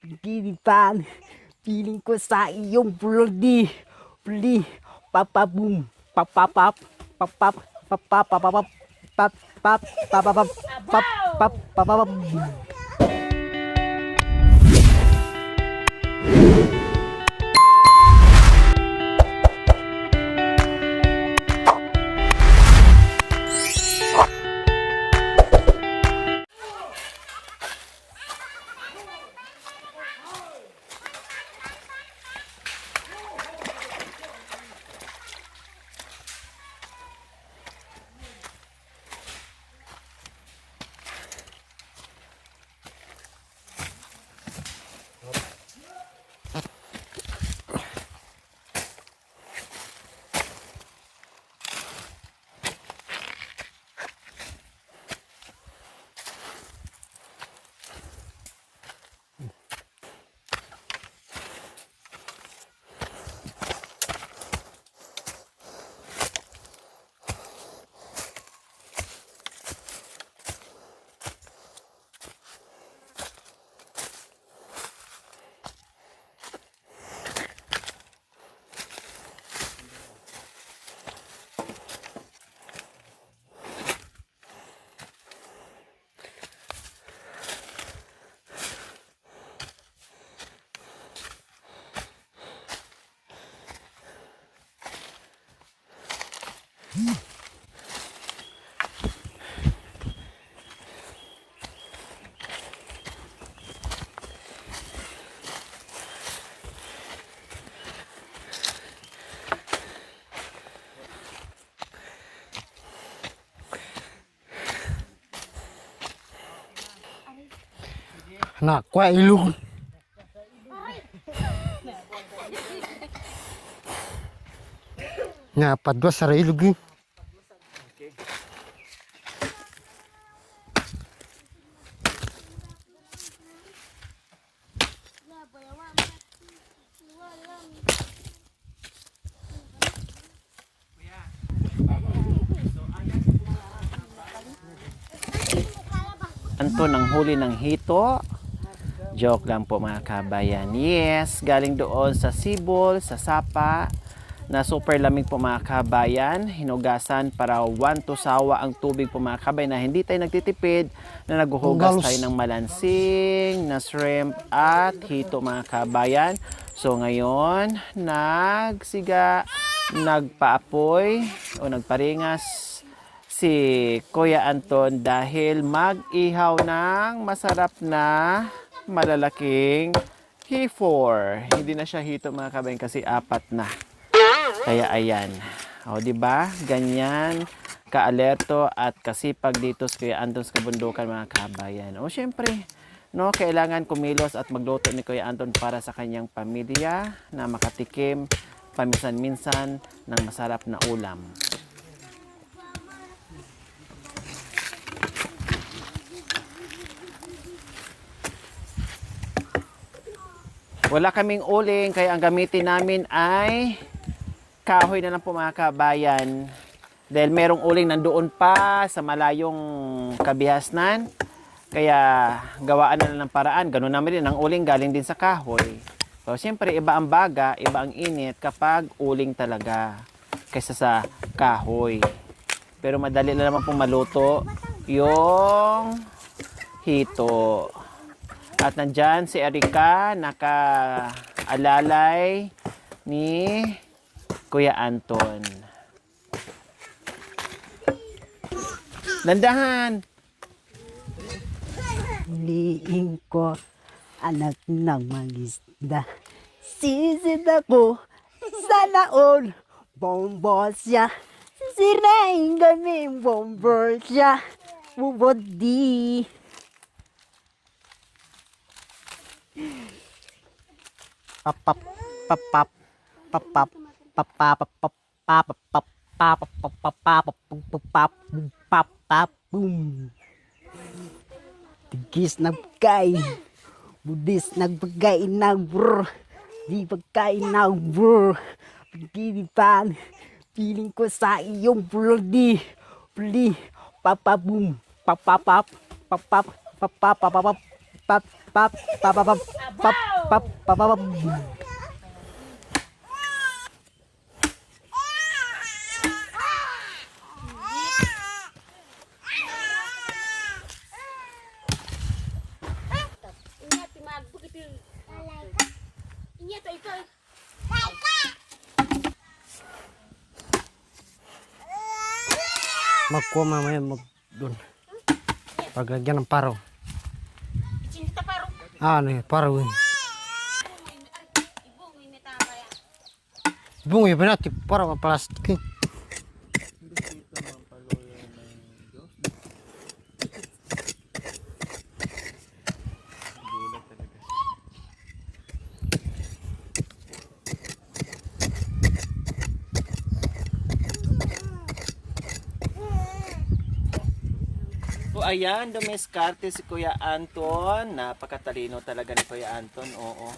Pagkiripan, piling ko sa iyong brody. Pli, papabum, papapap, papap, papapapap, pap, pap, papapap, pap, pap, papapap. Nak kuat ilung. Ngapa dua sara ilung? Anto ng huli ng hito. Joke lang po mga kabayan. Yes, galing doon sa Sibol, sa Sapa, na super lamig po mga kabayan. Hinugasan para 1 to sawa ang tubig po mga kabayan, na hindi tayo nagtitipid, na naghuhugas tayo ng malansing, na shrimp at hito mga kabayan. So ngayon, nagpaapoy o nagparingas si Kuya Anton dahil mag-ihaw ng masarap na malalaking He4. Hindi na siya hito mga kabayan kasi 4 na. Kaya ayan. O di ba? Ganyan ka-alerto at kasipag dito sa Kuya Anton sa kabundukan mga kabayan. O syempre, no, kailangan kumilos at magluto ni Kuya Anton para sa kanyang pamilya na makatikim paminsan-minsan ng masarap na ulam. Wala kaming uling, kaya ang gamitin namin ay kahoy na lang po mga kabayan. Dahil merong uling nandoon pa sa malayong kabihasnan. Kaya gawaan na lang ng paraan. Ganun namin din, ang uling galing din sa kahoy. So, siyempre, iba ang baga, iba ang init kapag uling talaga kaysa sa kahoy. Pero madali na naman pong maluto yung hito. At nandyan si Erika, naka-alalay ni Kuya Anton. Landahan! Liing ko, anak ng mangisda. Sisid ako, sana all, bombo siya. Sisirain kami, bombo siya. Bubodi. Papap, papap, papap, papap, papap, papap, papap, boom. Tigis nagbagay, budis nagbagay nagbur, di bagay nagbur. Pagkiripan, piling ko sa iyong brody. Pli, papabum, papapap, papap, papapapap, pap pap pap pap pap pap pap pap. Ingat timag begitu. Ingat itu. Magkuha mamaya doon. Paglagyan ng paro. Cinta paru. Ano yun, paro yun. Ibu ini tama ya. Bungo yun, pinati, paro ka plastic eh. So ayan, dumiskarte si Kuya Anton. Napakatalino talaga ni Kuya Anton, oo.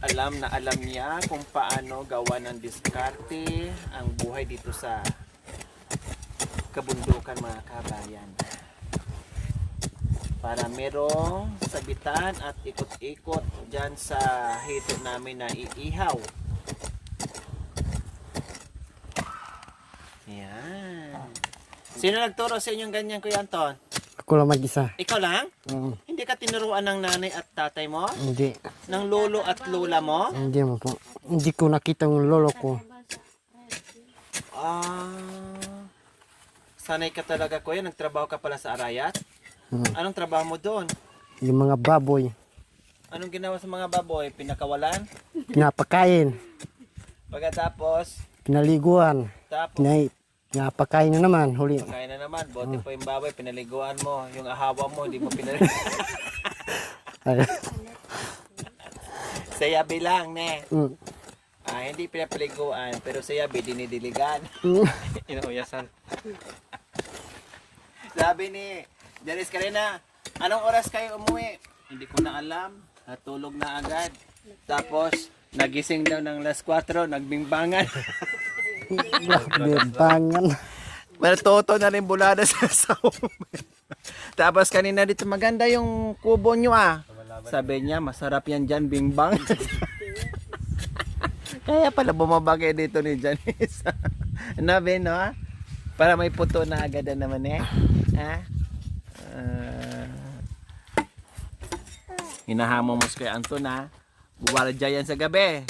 Alam na alam niya kung paano gawa ng diskarte ang buhay dito sa kabundukan mga kabayan. Para merong sabitan at ikot-ikot dyan sa hito namin na iihaw. Yan. Sino nagturo sa inyong ganyan, Kuya Anton? Ako lang mag-isa. Ikaw lang? Mm, Hindi ka tinuruan ng nanay at tatay mo? hindi. Ng lolo at lola mo? Hindi mo po. Hindi ko nakita yung lolo ko. Sanay ka talaga, Kuya. Nagtrabaho ka pala sa Arayat? Hmm. Anong trabaho mo doon? Yung mga baboy, Anong ginawa sa mga baboy? Pinakawalan? pinapakain, Pagkatapos, pinaliguan, tapos, pinapakain na naman, huli. pagkain na naman. Bote po yung baboy, pinaliguan mo. Yung ahawa mo, hindi mo pinaliguan. Ay, Sa yabi lang, ne. mm, Hindi pinapaliguan, pero sa yabi, dinidiligan. mm. Inuuyasan. Sabi ni Janice Karina, anong oras kayo umuwi? Hindi ko na alam. Natulog na agad. Tapos, nagising daw ng alas 4, nagbimbangan. Bimbangan. Pero toto na rin bulada sa sahom. Tapos kanina dito, maganda yung kubo nyo ah. Sabi niya, masarap yan dyan, bingbang. Kaya pala bumabagay dito ni Janice. Nabi, no? Para may puto na agad na naman eh. Ha? Hinahamon mo kay Anton ha. Guwardiya yan sa gabi.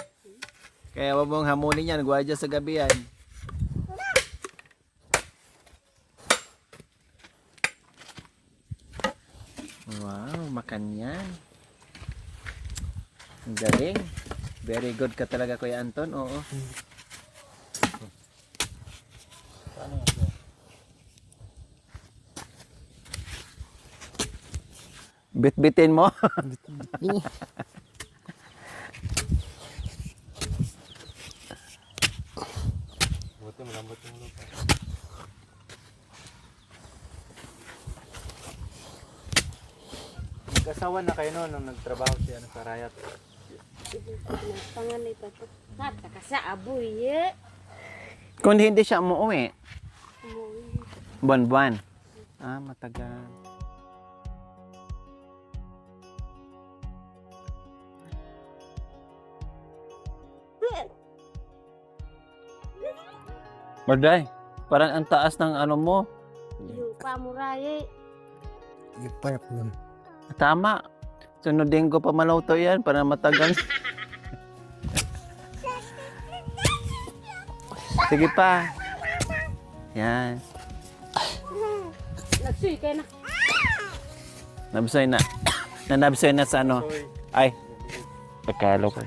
Kaya wag mong hamunin yan, guwardiya sa gabi yan. Wow, makan yan. Ang galing. Very good ka talaga, Kuya Anton. Oo. Bit-bitin mo. Kasawa na kayo noon nung nagtrabaho siya sa Arayat. Pangan ito. Nata ka sa aboy ye. Kung hindi siya umuwi, buwan-buwan. Matagal. Barday, parang ang taas ng ano mo. Yung pamuraye. Ipayap nun. Tama. Sunod linggo pa maluto yan para matagal. Sige pa. Yan. Nagsuy kayo na. Nabsoy na. Nanabsoy na sa ano. Ay. Pagkalo ko.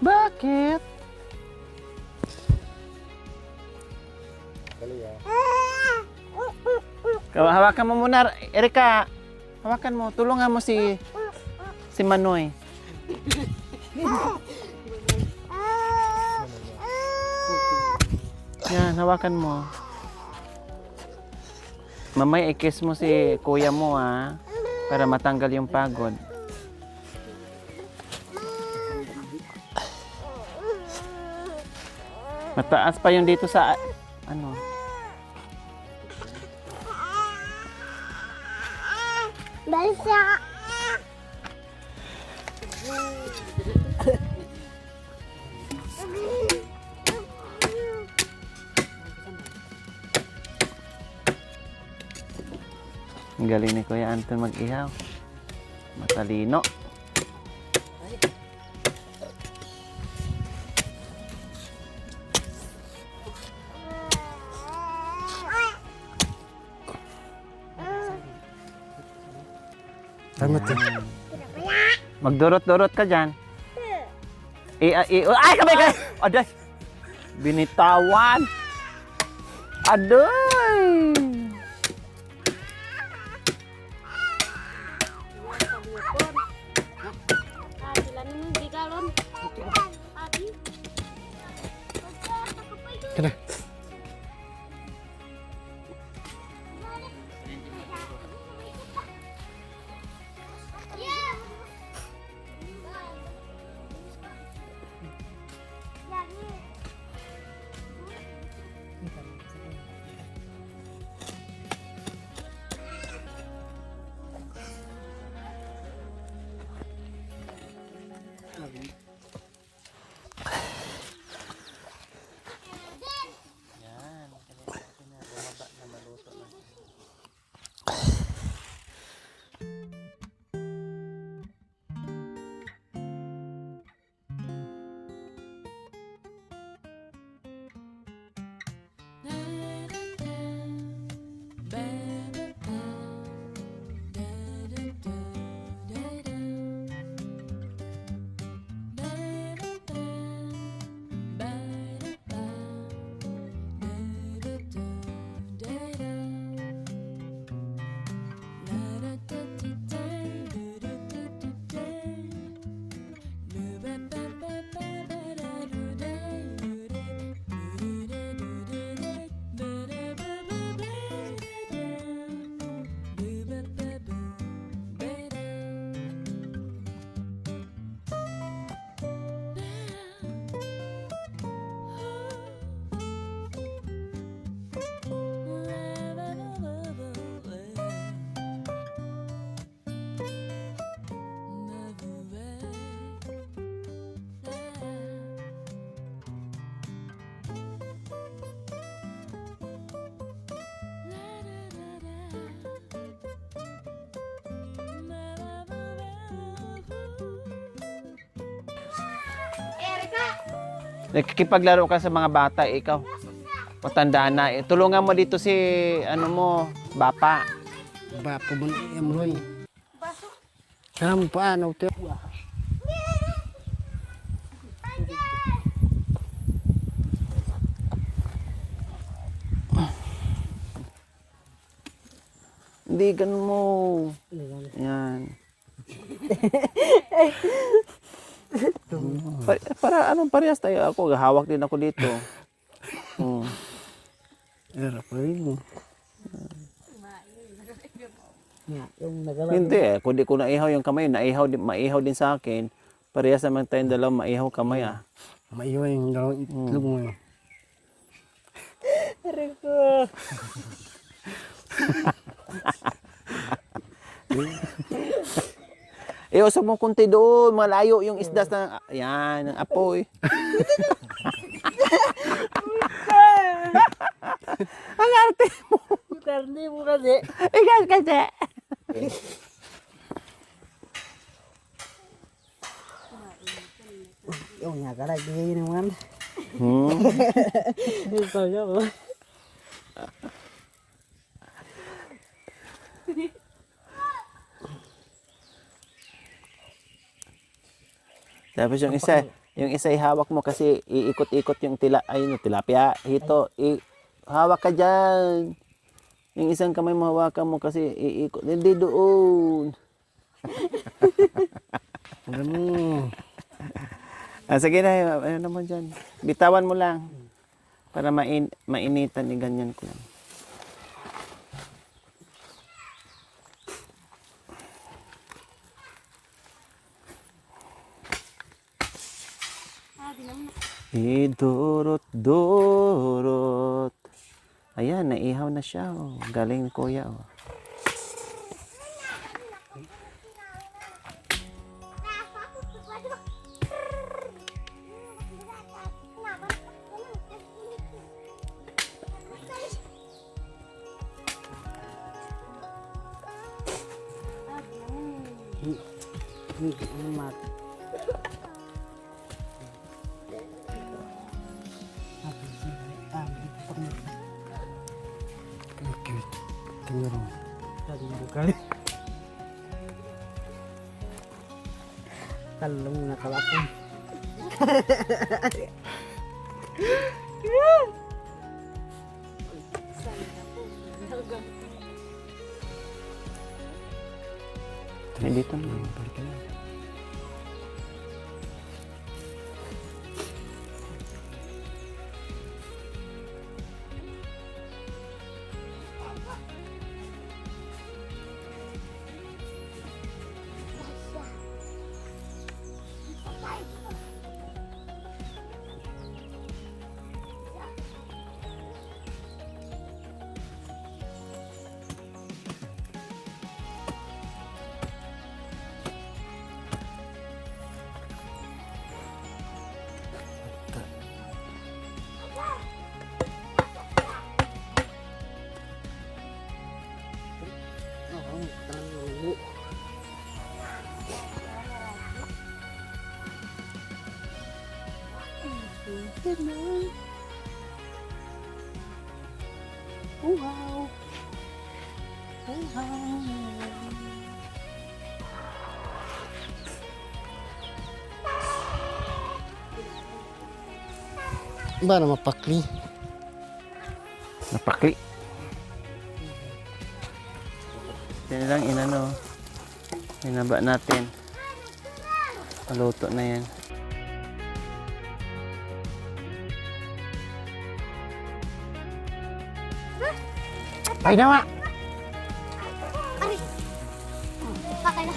Bakit? Hawakan mo muna, Erika. Hawakan mo, tulungan mo si Manoy. Yan, hawakan mo. Mamay, i-kiss mo si kuya mo ha, para matanggal yung pagod. Mataas pa yung dito sa Ano? Balsa. Ang galing ni Kuya Anton mag-ihaw. Matalino. Tama to. Magdurot-durot ka dyan. Ay, kamay ka! Aday! Binitawan! Aday! Sila naman di galon. Adi. Kana. Nakikipaglaro ka sa mga bata, ikaw. Matanda na. Tulungan mo dito si, ano mo, Bapa. Ba po mo emroy. Kam paano te? Hindi, ganun mo. Yan. Para anong parehas tayo? Ako, hawak din ako dito. Era pa rin. Hindi eh. Kung di ko naihaw yung kamay, maihaw din sa akin. Parehas naman tayong dalawa, maihaw kamay ah. Maiwan yung dalawang itlog mo. Usap mo kunti doon, malayo yung isdas na, yan, ang apoy. Ang arte mo. Karni mo kasi. Ikaw kasi. Yung nga ka lagi naman. Ito yun. Tapos yung isa ihawak mo kasi iikot-ikot yung tilapia, hito, hawak ka dyan. Yung isang kamay mo hawakan mo kasi iikot, hindi doon. Ano? Sige na, ano naman dyan. Bitawan mo lang. Para mainitan, ganyan ko lang. Idurot-durot umihaw na siya. Oh. Galing ni Kuya. Oh. Hindi umat. Tingnan. Tadi bukan. Talong na kalapon. Dito na. Balik na. Wow. Ba na mapakli? Napakli. Yan lang inano. Hinaba natin. Paluto na yan. Ay nawa. Ay. Pakay na.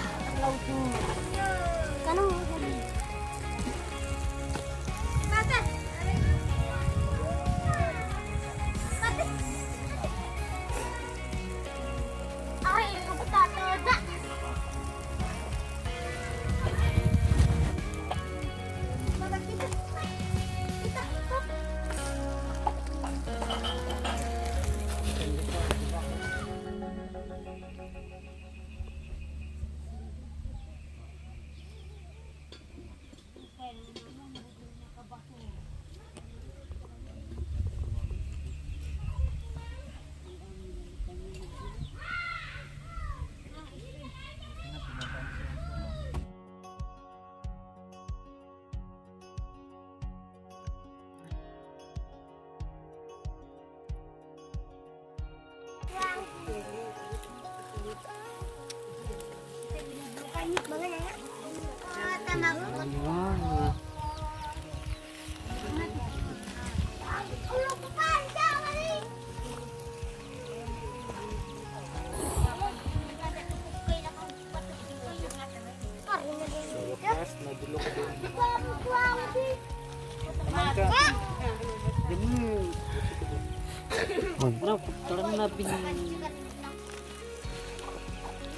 Kanong Bakit? Ay, kapatato da.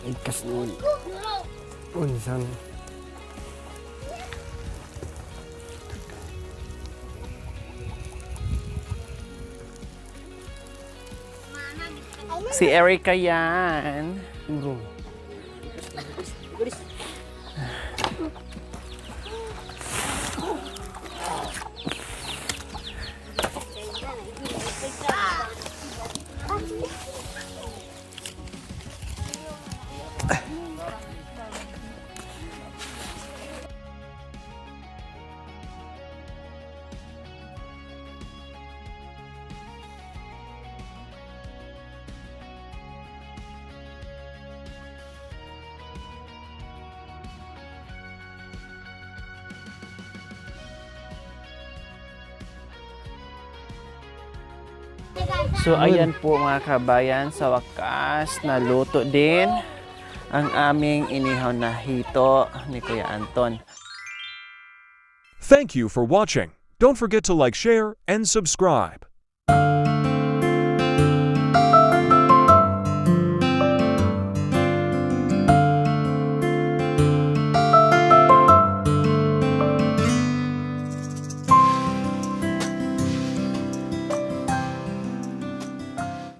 Ikas nun. Unsan. Si Erica yan. Bro. So ayan po mga kabayan, sa wakas naluto din ang aming inihaw na hito ni Kuya Anton. Thank you for watching. Don't forget to like, share, and subscribe.